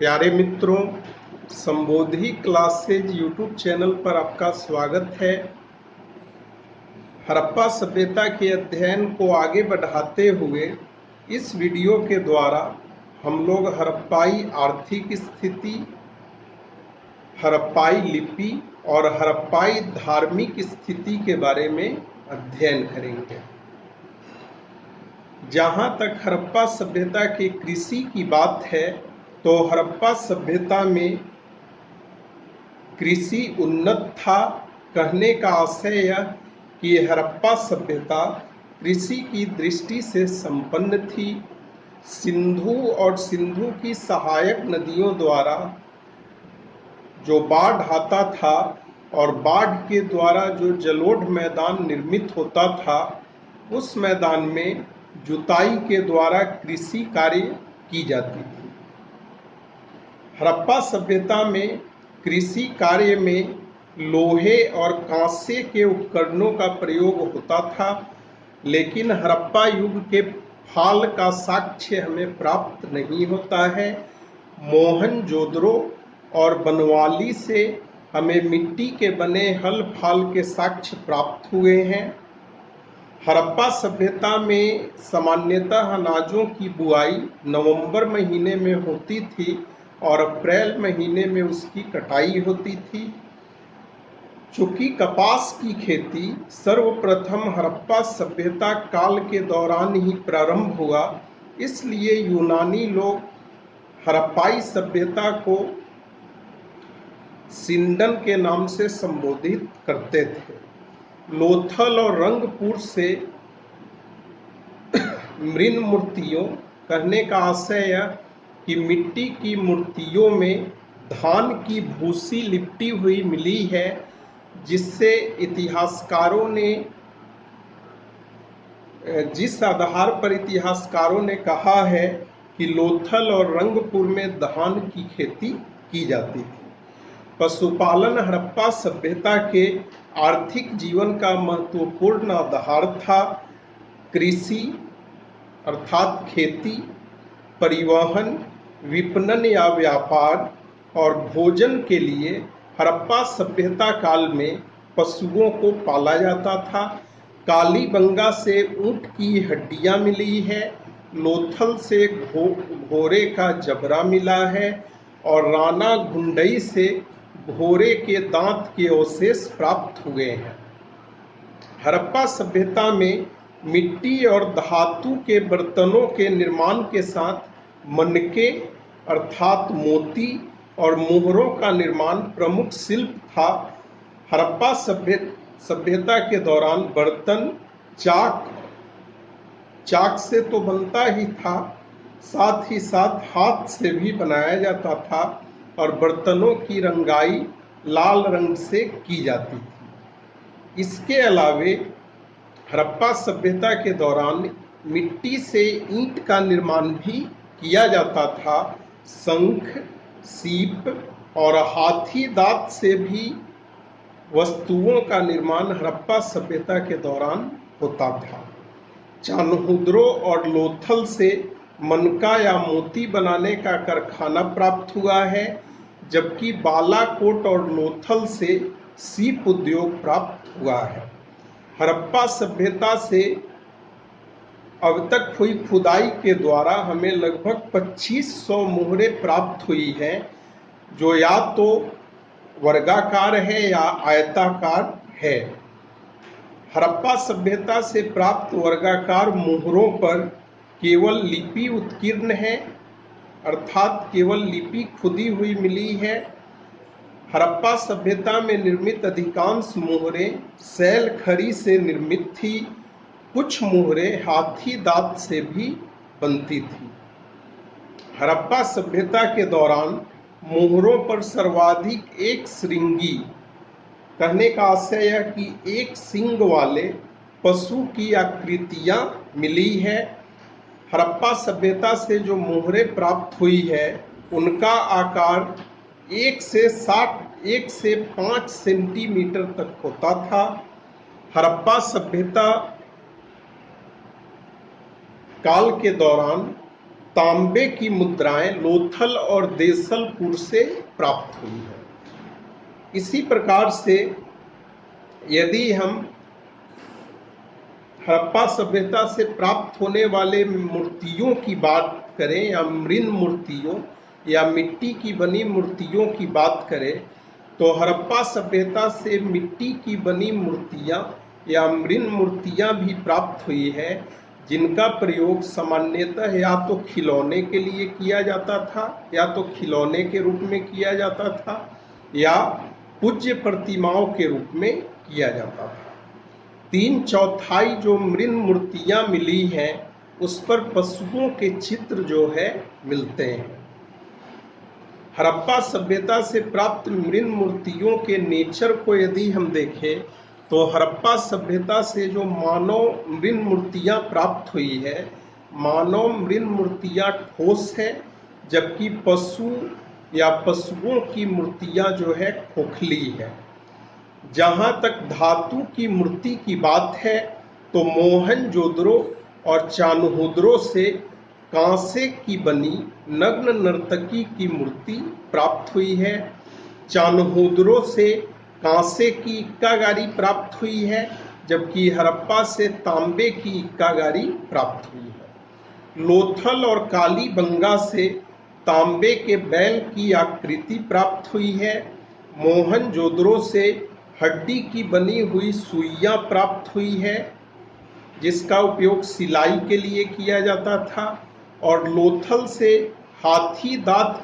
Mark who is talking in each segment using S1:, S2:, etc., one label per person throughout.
S1: प्यारे मित्रों, संबोधि classes YouTube channel पर आपका स्वागत है। हड़प्पा सभ्यता के अध्ययन को आगे बढ़ाते हुए इस वीडियो के द्वारा हम लोग हड़प्पाई आर्थिक स्थिति, हड़प्पाई लिपि और हड़प्पाई धार्मिक स्थिति के बारे में अध्ययन करेंगे। जहाँ तक हड़प्पा सभ्यता के कृषि की बात है तो हड़प्पा सभ्यता में कृषि उन्नत था। कहने का आशय यह कि हड़प्पा सभ्यता कृषि की दृष्टि से संपन्न थी। सिंधु और सिंधु की सहायक नदियों द्वारा जो बाढ़ आता था और बाढ़ के द्वारा जो जलोढ़ मैदान निर्मित होता था, उस मैदान में जुताई के द्वारा कृषि कार्य की जाती थी। हड़प्पा सभ्यता में कृषि कार्य में लोहे और कांसे के उपकरणों का प्रयोग होता था, लेकिन हड़प्पा युग के फाल का साक्ष्य हमें प्राप्त नहीं होता है। मोहनजोदड़ो और बनवाली से हमें मिट्टी के बने हल फाल के साक्ष्य प्राप्त हुए हैं। हड़प्पा सभ्यता में सामान्यतः अनाजों की बुआई नवंबर महीने में होती थी और अप्रैल महीने में उसकी कटाई होती थी। चूंकि कपास की खेती सर्वप्रथम हड़प्पा सभ्यता काल के दौरान ही प्रारंभ हुआ, इसलिए यूनानी लोग हड़प्पाई सभ्यता को सिंडन के नाम से संबोधित करते थे। लोथल और रंगपुर से मृण मूर्तियों, कहने का आशय यह कि मिट्टी की मूर्तियों में धान की भूसी लिपटी हुई मिली है, जिससे इतिहासकारों ने जिस आधार पर इतिहासकारों ने कहा है कि लोथल और रंगपुर में धान की खेती की जाती थी। पशुपालन हड़प्पा सभ्यता के आर्थिक जीवन का महत्वपूर्ण आधार था। कृषि अर्थात खेती, परिवहन, विपणन या व्यापार और भोजन के लिए हड़प्पा सभ्यता काल में पशुओं को पाला जाता था। कालीबंगा से ऊंट की हड्डियां मिली है, लोथल से घोड़े का जबड़ा मिला है और राना घुंडई से घोड़े के दांत के अवशेष प्राप्त हुए हैं। हड़प्पा सभ्यता में मिट्टी और धातु के बर्तनों के निर्माण के साथ मनके अर्थात मोती और मोहरों का निर्माण प्रमुख शिल्प था। हड़प्पा सभ्यता के दौरान बर्तन चाक से तो बनता ही था, साथ ही साथ हाथ से भी बनाया जाता था और बर्तनों की रंगाई लाल रंग से की जाती थी। इसके अलावे हड़प्पा सभ्यता के दौरान मिट्टी से ईंट का निर्माण भी किया जाता था। शंख, सीप और हाथी दांत से भी वस्तुओं का निर्माण हड़प्पा सभ्यता के दौरान होता था। चान्होदरो और लोथल से मनका या मोती बनाने का कारखाना प्राप्त हुआ है, जबकि बालाकोट और लोथल से सीप उद्योग प्राप्त हुआ है। हड़प्पा सभ्यता से अब तक हुई खुदाई के द्वारा हमें लगभग 2500 मोहरें प्राप्त हुई हैं, जो या तो वर्गाकार है या आयताकार है। हड़प्पा सभ्यता से प्राप्त वर्गाकार मोहरों पर केवल लिपि उत्कीर्ण है, अर्थात केवल लिपि खुदी हुई मिली है। हड़प्पा सभ्यता में निर्मित अधिकांश मोहरें शैल खड़ी से निर्मित थी। कुछ मोहरें हाथी दांत से भी बनती थी। हड़प्पा सभ्यता के दौरान मोहरों पर सर्वाधिक एक श्रृंगी, कहने का आशय है कि एक सींग वाले पशु की आकृतियां मिली है। हड़प्पा सभ्यता से जो मोहरें प्राप्त हुई है, उनका आकार 1 से 5 सेंटीमीटर तक होता था। हड़प्पा सभ्यता काल के दौरान तांबे की मुद्राएं लोथल और देसलपुर से प्राप्त हुई है। इसी प्रकार से यदि हम हड़प्पा सभ्यता से प्राप्त होने वाले मूर्तियों की बात करें या मृण मूर्तियों या मिट्टी की बनी मूर्तियों की बात करें, तो हड़प्पा सभ्यता से मिट्टी की बनी मूर्तियां या मृण मूर्तियां भी प्राप्त हुई है, जिनका प्रयोग सामान्यतः या तो खिलौने के लिए किया जाता था या तो खिलौने के रूप में किया जाता था या पूज्य प्रतिमाओं के रूप में किया जाता था। 3/4 जो मृण मूर्तियां मिली हैं उस पर पशुओं के चित्र जो है मिलते हैं। हड़प्पा सभ्यता से प्राप्त मृण मूर्तियों के नेचर को यदि हम देखें तो हड़प्पा सभ्यता से जो मानव मृण मूर्तियां प्राप्त हुई है, मानव मृण मूर्तियां ठोस है, जबकि पशु या पशुओं की मूर्तियां जो है खोखली है। जहां तक धातु की मूर्ति की बात है तो मोहनजोदड़ो और चान्होदरो से कांसे की बनी नग्न नर्तकी की मूर्ति प्राप्त हुई है। चान्होदरो से कांसे की इक्कागारी प्राप्त हुई है, जबकि हड़प्पा से तांबे की इक्कागारी प्राप्त हुई है। लोथल और कालीबंगा से तांबे के बैल की आकृति प्राप्त हुई है। मोहनजोदड़ो से हड्डी की बनी हुई सुइयां प्राप्त हुई है, जिसका उपयोग सिलाई के लिए किया जाता था। और लोथल से हाथी दांत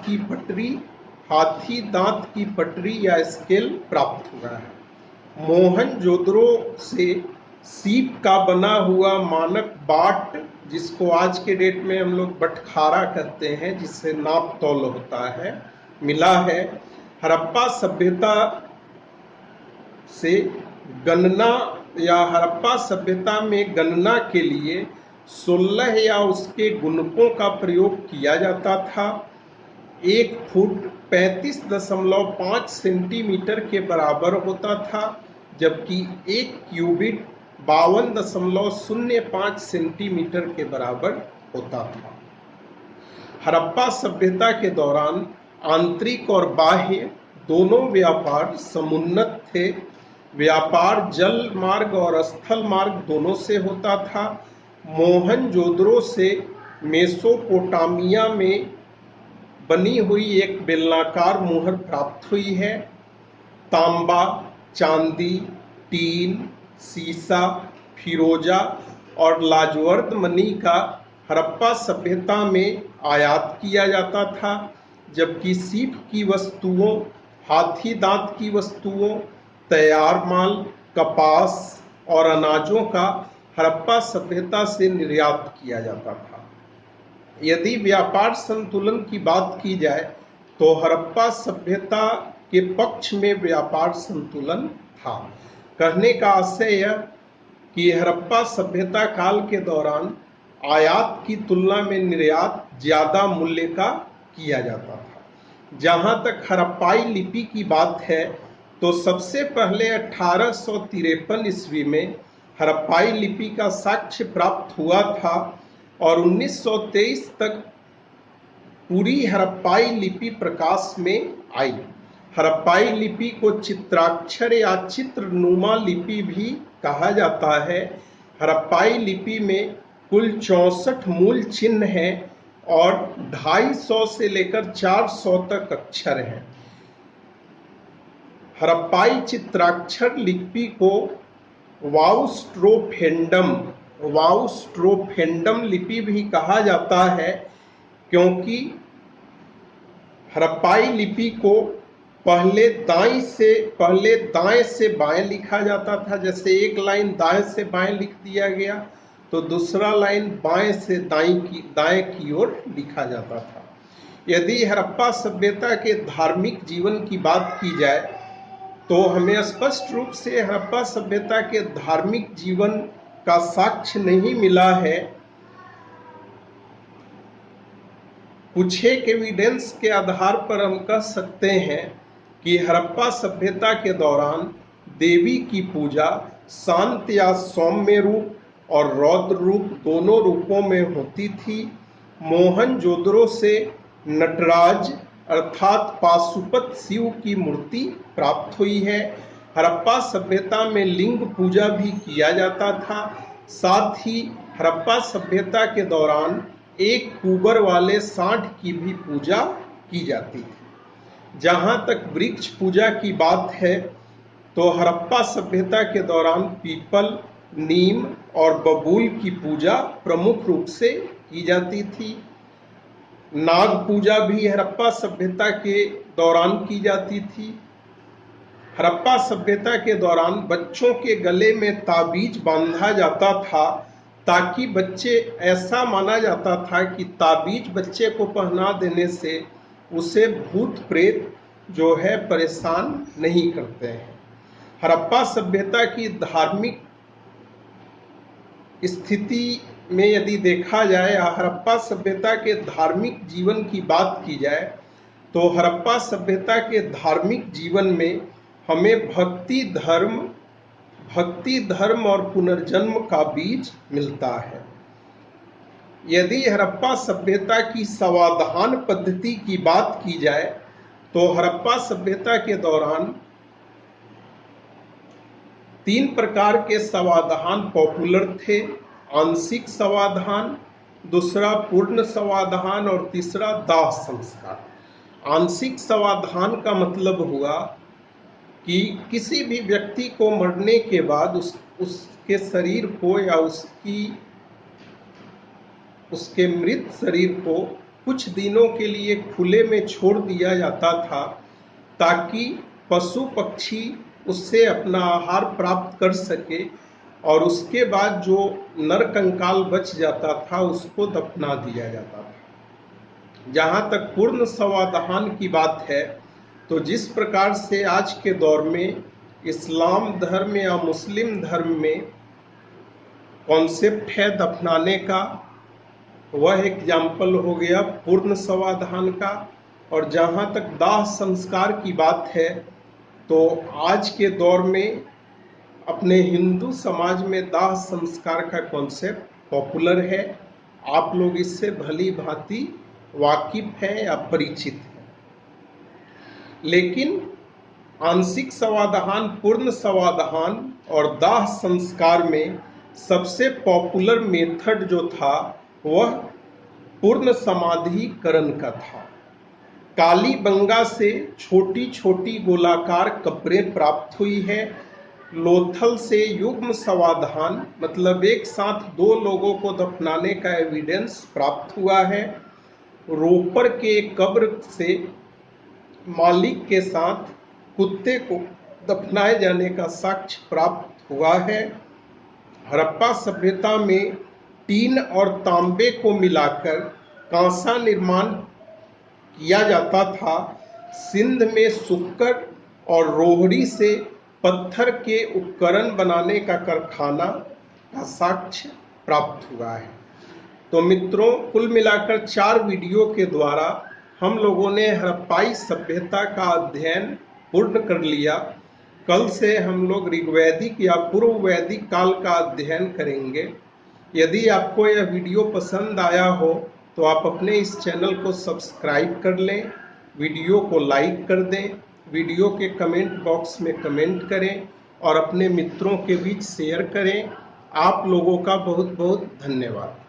S1: की पटरी या स्केल प्राप्त हुआ है। मोहनजोदड़ो से सीप का बना हुआ मानक बाट, जिसको आज के डेट में हम लोग बटखारा कहते हैं, जिससे नाप तौल होता है, मिला है। हड़प्पा सभ्यता से गणना या हड़प्पा सभ्यता में गणना के लिए 16 या उसके गुणकों का प्रयोग किया जाता था। 1 फुट 35.5 सेंटीमीटर के बराबर होता था, जबकि 1 क्यूबिट 52.05 सेंटीमीटर के बराबर होता था। हड़प्पा सभ्यता के दौरान आंतरिक और बाह्य दोनों व्यापार समुन्नत थे। व्यापार जल मार्ग और स्थल मार्ग दोनों से होता था। मोहनजोदड़ो से मेसोपोटामिया में बनी हुई एक बेलनाकार मुहर प्राप्त हुई है। तांबा, चांदी, टीन, सीसा, फिरोजा और लाजवर्द मणि का हड़प्पा सभ्यता में आयात किया जाता था, जबकि सीप की वस्तुओं, हाथी दांत की वस्तुओं, तैयार माल, कपास और अनाजों का हड़प्पा सभ्यता से निर्यात किया जाता था। यदि व्यापार संतुलन की बात की जाए तो हड़प्पा सभ्यता के पक्ष में व्यापार संतुलन था। कहने का आशय यह कि हड़प्पा सभ्यता काल के दौरान आयात की तुलना में निर्यात ज्यादा मूल्य का किया जाता था। जहां तक हड़प्पाई लिपि की बात है तो सबसे पहले 1853 ईस्वी में हड़प्पाई लिपि का साक्ष्य प्राप्त हुआ था और 1923 तक पूरी हड़प्पाई लिपि प्रकाश में आई। हड़प्पाई लिपि को चित्राक्षर या चित्रनुमा लिपि भी कहा जाता है। हड़प्पाई लिपि में कुल 64 मूल चिन्ह हैं और 250 से लेकर 400 तक अक्षर हैं। हड़प्पाई चित्राक्षर लिपि को वाउस्ट्रोफेंडम लिपि भी कहा जाता है, क्योंकि हड़प्पाई लिपि को पहले दाएं से बाएं लिखा जाता था। जैसे एक लाइन दाएं से बाएं लिख दिया गया तो दूसरा लाइन बाएं से दाएं की ओर लिखा जाता था। यदि हड़प्पा सभ्यता के धार्मिक जीवन की बात की जाए तो हमें स्पष्ट रूप से हड़प्पा सभ्यता के धार्मिक जीवन का साक्ष्य नहीं मिला है। कुछ एक एविडेंस के आधार पर हम कह सकते हैं कि हड़प्पा सभ्यता के दौरान देवी की पूजा शांत या सौम्य रूप और रौद्र रूप दोनों रूपों में होती थी। मोहनजोदड़ो से नटराज अर्थात पाशुपत शिव की मूर्ति प्राप्त हुई है। हड़प्पा सभ्यता में लिंग पूजा भी किया जाता था। साथ ही हड़प्पा सभ्यता के दौरान एक कुबर वाले सांड की भी पूजा की जाती थी। जहाँ तक वृक्ष पूजा की बात है तो हड़प्पा सभ्यता के दौरान पीपल, नीम और बबूल की पूजा प्रमुख रूप से की जाती थी। नाग पूजा भी हड़प्पा सभ्यता के दौरान की जाती थी। हड़प्पा सभ्यता के दौरान बच्चों के गले में ताबीज बांधा जाता था ताकि बच्चे, ऐसा माना जाता था कि ताबीज बच्चे को पहना देने से उसे भूत प्रेत जो है परेशान नहीं करते हैं। हड़प्पा सभ्यता की धार्मिक स्थिति में यदि देखा जाए या हड़प्पा सभ्यता के धार्मिक जीवन की बात की जाए तो हड़प्पा सभ्यता के धार्मिक जीवन में हमें भक्ति धर्म और पुनर्जन्म का बीज मिलता है। यदि हड़प्पा सभ्यता की समाधान पद्धति की बात की जाए तो हड़प्पा सभ्यता के दौरान 3 प्रकार के समाधान पॉपुलर थे। आंशिक समाधान, दूसरा पूर्ण समाधान और तीसरा दाह संस्कार। आंशिक समाधान का मतलब हुआ कि किसी भी व्यक्ति को मरने के बाद उसके शरीर को या उसके मृत शरीर को कुछ दिनों के लिए खुले में छोड़ दिया जाता था ताकि पशु पक्षी उससे अपना आहार प्राप्त कर सके और उसके बाद जो नरकंकाल बच जाता था उसको दफना दिया जाता था। जहाँ तक पूर्ण समाधान की बात है तो जिस प्रकार से आज के दौर में इस्लाम धर्म या मुस्लिम धर्म में कॉन्सेप्ट है दफनाने का, वह एग्जाम्पल हो गया पूर्ण समाधान का। और जहाँ तक दाह संस्कार की बात है तो आज के दौर में अपने हिंदू समाज में दाह संस्कार का कॉन्सेप्ट पॉपुलर है। आप लोग इससे भली भांति वाकिफ हैं या परिचित हैं। लेकिन आंशिक समाधान, पूर्ण समाधान और दाह संस्कार में सबसे पॉपुलर मेथड जो था वह पूर्ण समाधिकरण का था। कालीबंगा से छोटी छोटी गोलाकार कब्रें प्राप्त हुई है। लोथल से युग्म समाधान मतलब एक साथ 2 लोगों को दफनाने का एविडेंस प्राप्त हुआ है। रोपर के कब्र से मालिक के साथ कुत्ते को दफनाए जाने का साक्ष्य प्राप्त हुआ है। हड़प्पा सभ्यता में टीन और तांबे को मिलाकर कांसा निर्माण किया जाता था। सिंध में सुक्कर और रोहड़ी से पत्थर के उपकरण बनाने का कारखाना का साक्ष्य प्राप्त हुआ है। तो मित्रों, कुल मिलाकर 4 वीडियो के द्वारा हम लोगों ने हड़प्पाई सभ्यता का अध्ययन पूर्ण कर लिया। कल से हम लोग ऋग्वैदिक या पूर्व वैदिक काल का अध्ययन करेंगे। यदि आपको यह वीडियो पसंद आया हो तो आप अपने इस चैनल को सब्सक्राइब कर लें, वीडियो को लाइक कर दें, वीडियो के कमेंट बॉक्स में कमेंट करें और अपने मित्रों के बीच शेयर करें। आप लोगों का बहुत बहुत धन्यवाद।